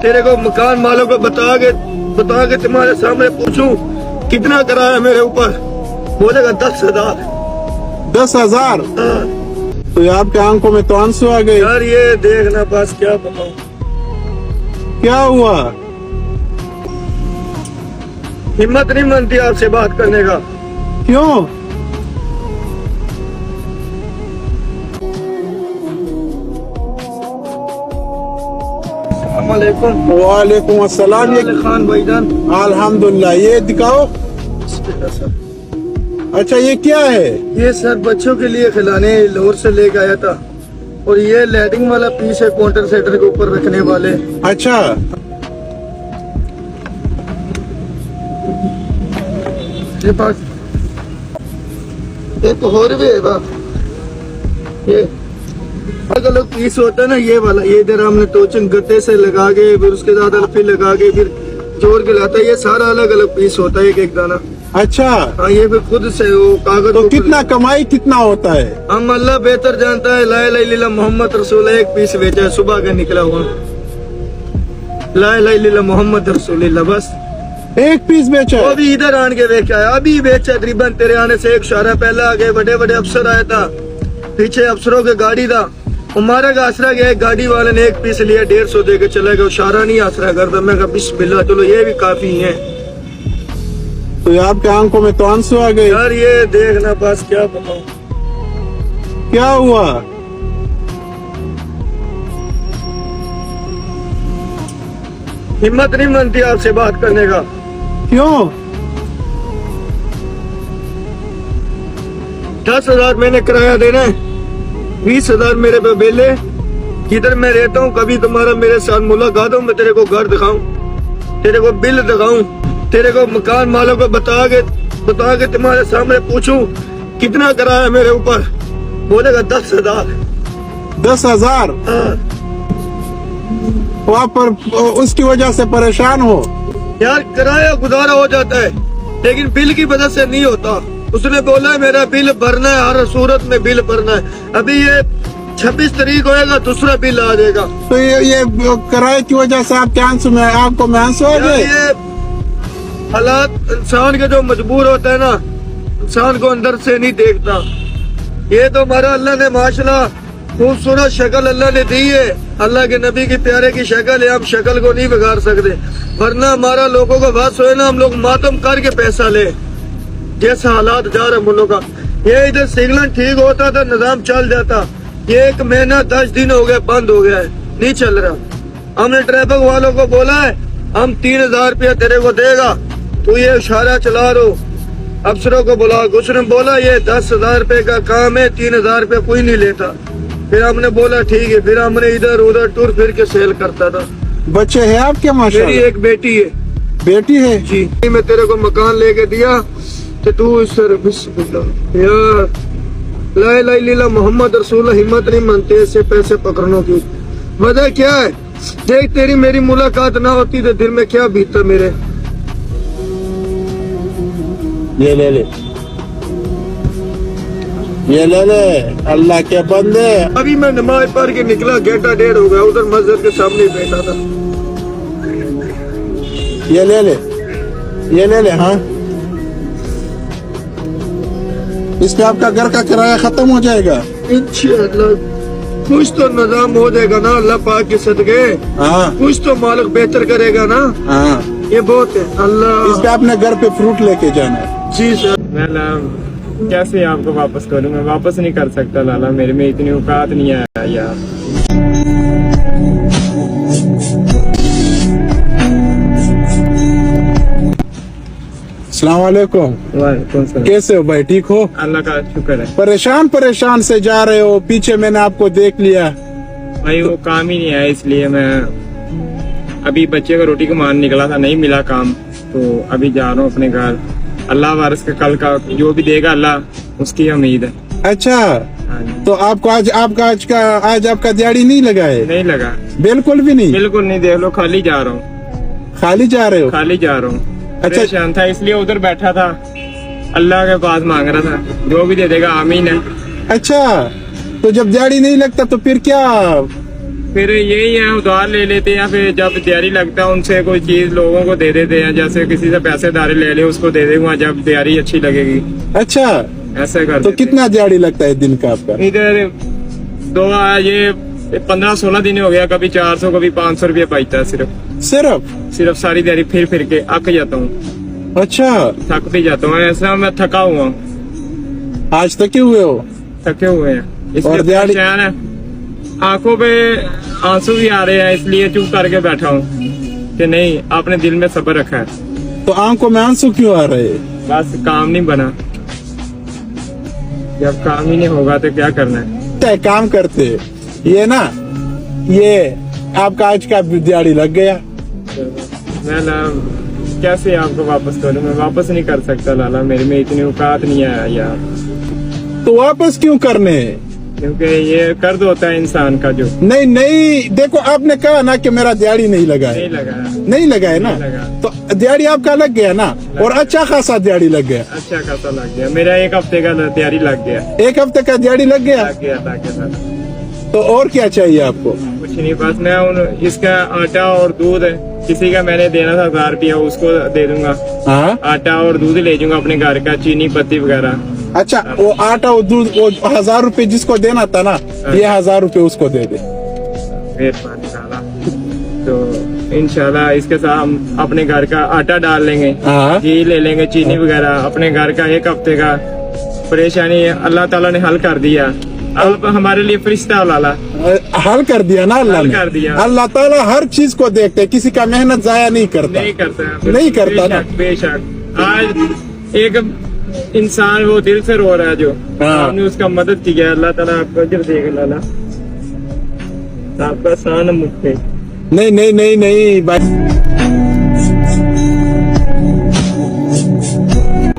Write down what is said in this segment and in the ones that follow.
तेरे को मकान मालों को बता के तुम्हारे सामने पूछूं कितना कराया मेरे ऊपर, बोलेगा 10,000। 10,000? तो ये आपके आंखों में तो आंसू आ गए। यार ये देखना, बस क्या बताऊं क्या हुआ? हिम्मत नहीं बनती आपसे बात करने का। क्यों? वालेकुम अस्सलाम। ये खान भाईजान, अल्हम्दुलिल्लाह। ये दिखाओ। अच्छा ये क्या है? ये सर बच्चों के लिए खिलाने लाहौर से लेके आया था, और ये लैडिंग वाला पीस है काउंटर सेटर के ऊपर रखने वाले। अच्छा ये पास एक और भी है बा। ये अलग अलग पीस होता है ना, ये वाला, ये इधर हमने टोचन गत्ते से लगा के फिर उसके साथ अल्फी लगा के फिर जोड़ के लाता है। ये सारा अलग अलग पीस होता है, एक एक दाना। अच्छा। हाँ, ये फिर खुद से वो कागज। तो कितना कमाई कितना होता है? हम अल्लाह बेहतर जानता है। ला इलाहा इल्लल्लाह मोहम्मद रसूल, एक पीस बेचा है सुबह का निकला हुआ। ला इलाहा इल्लल्लाह मोहम्मद रसूलुल्लाह, बस एक पीस बेचा है? वो भी इधर आन के बेचा है, अभी बेचा। तकरीबन तेरे आने से एक शहरा पहले आ गए, बड़े बड़े अफसर आया था, पीछे अफसरों की गाड़ी था, हमारा का आसरा गया। एक गाड़ी वाले ने एक पीस लिया, 150 दे के चला गया। शारा नहीं आसरा करता। मैं कहा बिस्मिल्लाह, चलो ये भी काफी है। तो ये आपके आंखों में तो आंसू आ गए। यार ये देखना, बस क्या बताऊं क्या हुआ? हिम्मत नहीं बनती आपसे बात करने का। क्यों? 10,000 मैंने किराया देना है, 20,000 मेरे पे बिल है। जिधर मैं रहता हूँ, कभी तुम्हारा मेरे साथ मुलाकात हो, मैं तेरे को घर दिखाऊं, तेरे को बिल दिखाऊं, तेरे को मकान मालों को बता के तुम्हारे सामने पूछूं कितना कराया मेरे ऊपर, बोलेगा 10,000। 10,000? वहाँ पर उसकी वजह से परेशान हो? यार किराया गुजारा हो जाता है, लेकिन बिल की वजह से नहीं होता। उसने बोला है मेरा बिल भरना है, हर सूरत में बिल भरना है। अभी ये 26 तारीख होएगा, दूसरा बिल आ जाएगा। तो ये किराए की वजह से आपके आंसू में, आंखों में आंसू आ गए? ये हालात इंसान के जो मजबूर होता है ना, इंसान को अंदर से नहीं देखता। ये तो हमारा अल्लाह ने माशाल्लाह खूबसूरत शक्ल अल्लाह ने दी है, अल्लाह के नबी की प्यारे की शक्ल है। हम शक्ल को नहीं बिगाड़ सकते, वरना हमारा लोगों को बात सोए ना, हम लोग मातम करके पैसा ले। जैसा हालात जा रहे मुल्कों का, ये इधर सिग्नल ठीक होता था, निजाम चल जाता। ये 1 महीना 10 दिन हो गया बंद हो गया है, नहीं चल रहा। हमने ट्रैफिक वालों को बोला है हम 3,000 रुपया तेरे को देगा, तू ये इशारा चला रो। अफसरों को बुला, उसने बोला ये 10,000 रुपए का काम है, 3,000 रुपया कोई नहीं लेता। फिर हमने बोला ठीक है, फिर हमने इधर उधर टूर फिर के सेल करता था। बच्चे हैं आपके? माशाल्लाह। मेरी एक बेटी है। बेटी है? जी। मैं तेरे को मकान लेके दिया तो तू सर बिस्मिल्लाह यार, ला इलाहा इल्लल्लाह मोहम्मद रसूल, हिम्मत नहीं मानते ऐसे पैसे पकड़ने की। वजह क्या है? देख तेरी मेरी मुलाकात ना होती तो दिल में क्या बीतता मेरे। ये ले ले, ये ले ले, अल्लाह के बंदे। अभी मैं नमाज पढ़ के निकला, 1:30 हो गया, उधर मस्जिद के सामने बैठा था। ये ले ले, ये ले ले। हाँ, इसमें आपका घर का किराया खत्म हो जाएगा इंशाअल्लाह। कुछ तो निजाम हो जाएगा ना, अल्लाह पाक के सदके। हाँ, कुछ तो मालिक बेहतर करेगा ना। हाँ, ये बहुत है अल्लाह। इस पे अपने घर पे फ्रूट लेके जाना है। जी सर। मैं कैसे आपको वापस करूँ? मैं वापस नहीं कर सकता लाला, मेरे में इतनी औकात नहीं है यार। अस्सलाम वालेकुम। वालेकुम सलाम। कैसे हो भाई? ठीक हो? अल्लाह का शुक्र है। परेशान से जा रहे हो, पीछे मैंने आपको देख लिया। भाई वो काम ही नहीं है, इसलिए मैं अभी बच्चे को रोटी कमान निकला था, नहीं मिला काम, तो अभी जा रहा हूँ अपने घर। अल्लाह वारिस का कल का जो भी देगा अल्लाह, उसकी उम्मीद है। अच्छा, हाँ जी। तो आपको आज आपका दिहाड़ी नहीं लगा है? नहीं लगा, बिल्कुल भी नहीं? बिल्कुल नहीं। देख लो, खाली जा रहा हूँ। खाली जा रहे हो? खाली जा रहा हूँ। अच्छा। परेशान था इसलिए उधर बैठा था, अल्लाह के पास मांग रहा था, जो भी दे देगा आमीन है। अच्छा, तो जब दिहाड़ी नहीं लगता तो फिर क्या फिर यही है, उधार ले लेते हैं, फिर जब तैयारी लगता है उनसे कोई चीज लोगों को दे देते हैं, जैसे किसी से पैसे दारे ले ले उसको दे दूंगा जब तैयारी अच्छी लगेगी, अच्छा, ऐसा कर तो कितना दिहाड़ी लगता है दिन का आपका? इधर ये 15-16 दिन हो गया, कभी 400 कभी 500 रुपये बचता है सिर्फ सारी तैयारी फिर फिर के अक जाता हूँ, अच्छा, थक भी जाता हूँ, ऐसा मैं थका हुआ हूँ, आज तक क्यों हुए हो? थके हुए हैं, और इसलिए दिहाड़ी- परेशान है, आंखों पे आंसू भी आ रहे हैं, इसलिए चुप करके बैठा हूँ कि नहीं अपने दिल में सब्र रखा है। तो आंखों में आंसू क्यों आ रहे हैं? बस काम नहीं बना, जब काम ही नहीं होगा तो क्या करना है। तय काम करते ये ना, ये आपका आज का दिहाड़ी लग गया। मैं ना कैसे आपको वापस करूँ, मैं वापस नहीं कर सकता लाला, मेरे में इतनी औकात नहीं है यार, तो वापस क्यों करने? क्योंकि ये कर्ज होता है इंसान का जो नहीं नहीं, देखो आपने कहा ना कि मेरा दिहाड़ी नहीं लगा है, नहीं लगा, नहीं लगा है ना, नहीं लगा। तो दिहाड़ी आपका लग गया ना, और अच्छा खासा दिहाड़ी लग गया। अच्छा खासा लग गया, मेरा 1 हफ्ते का तैयारी लग गया, एक हफ्ते का दिहाड़ी लग गया, तो और क्या चाहिए आपको? कुछ नहीं, बस मैं इसका आटा और दूध किसी का मैंने देना था 1000 रुपया, उसको दे दूंगा, हाँ, आटा और दूध ले जाऊंगा अपने घर का, चीनी पत्ती वगैरह। अच्छा, वो आटा और दूध, वो 1000 रुपए जिसको देना था ना, ये 1000 रुपए उसको दे दे। मेहरबानी साला। तो इंशाल्लाह इसके साथ हम अपने घर का आटा डाल लेंगे, हाँ, घी ले लेंगे, चीनी वगैरह, अपने घर का 1 हफ्ते का परेशानी अल्लाह ताला ने हल कर दिया। अब हमारे लिए फरिश्ता हो लाला, हल कर दिया ना अल्लाह हल ने। कर दिया। अल्लाह ताला हर चीज को देखते हैं, किसी का मेहनत जाया नहीं करता। नहीं करता, नहीं करता ना। बेशक आज एक इंसान वो दिल से रो रहा है जो हाँ। आपने उसका मदद की है, अल्लाह ताला आपको अजर देगा लाला, आपका सान मुक्ति। नहीं नहीं नहीं नहीं भाई,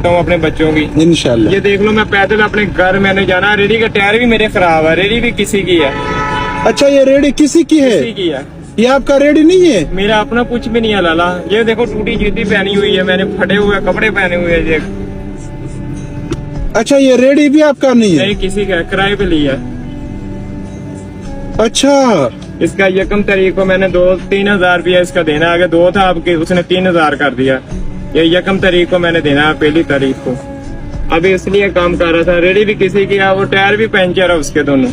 हूँ अपने बच्चों की, इंशाल्लाह। ये देख लो मैं पैदल अपने घर मैंने जाना, रेडी का टायर भी मेरे खराब है, रेडी भी किसी की है, अच्छा, ये रेडी किसी की है? किसी की है, ये आपका रेडी नहीं है? मेरा अपना कुछ भी नहीं है लाला। ये देखो टूटी जूती पहनी हुई है मैंने, फटे हुए कपड़े पहने हुए हैं, ये अच्छा, ये रेडी भी आपका नहीं है? नहीं किसी का, किराए पे लिया। अच्छा, इसका 1 तारीख को मैंने 2-3 हजार रुपया इसका देना, आगे 2 था आपके, उसने 3000 कर दिया। ये 1 तारीख को मैंने देना है, 1 तारीख को। अभी इसलिए काम कर रहा था, रेडी भी किसी की है, वो टायर भी पंचर है उसके दोनों।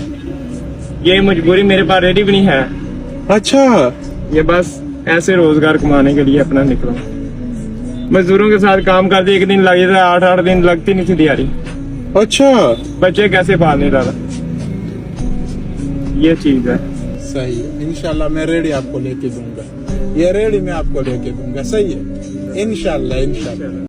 ये मजबूरी, मेरे पास रेडी भी नहीं है। अच्छा, ये बस ऐसे रोजगार कमाने के लिए अपना निकला, मजदूरों के साथ काम करते, 1 दिन लग जाता है, 8-8 दिन लगती नहीं थी दिहाड़ी। अच्छा, बच्चे कैसे पालने रहा, ये चीज है। सही है, इंशाल्लाह मैं रेडी आपको लेके दूंगा, ये रेडी मैं आपको लेके दूंगा, सही है, इंशाल्लाह इंशाल्लाह।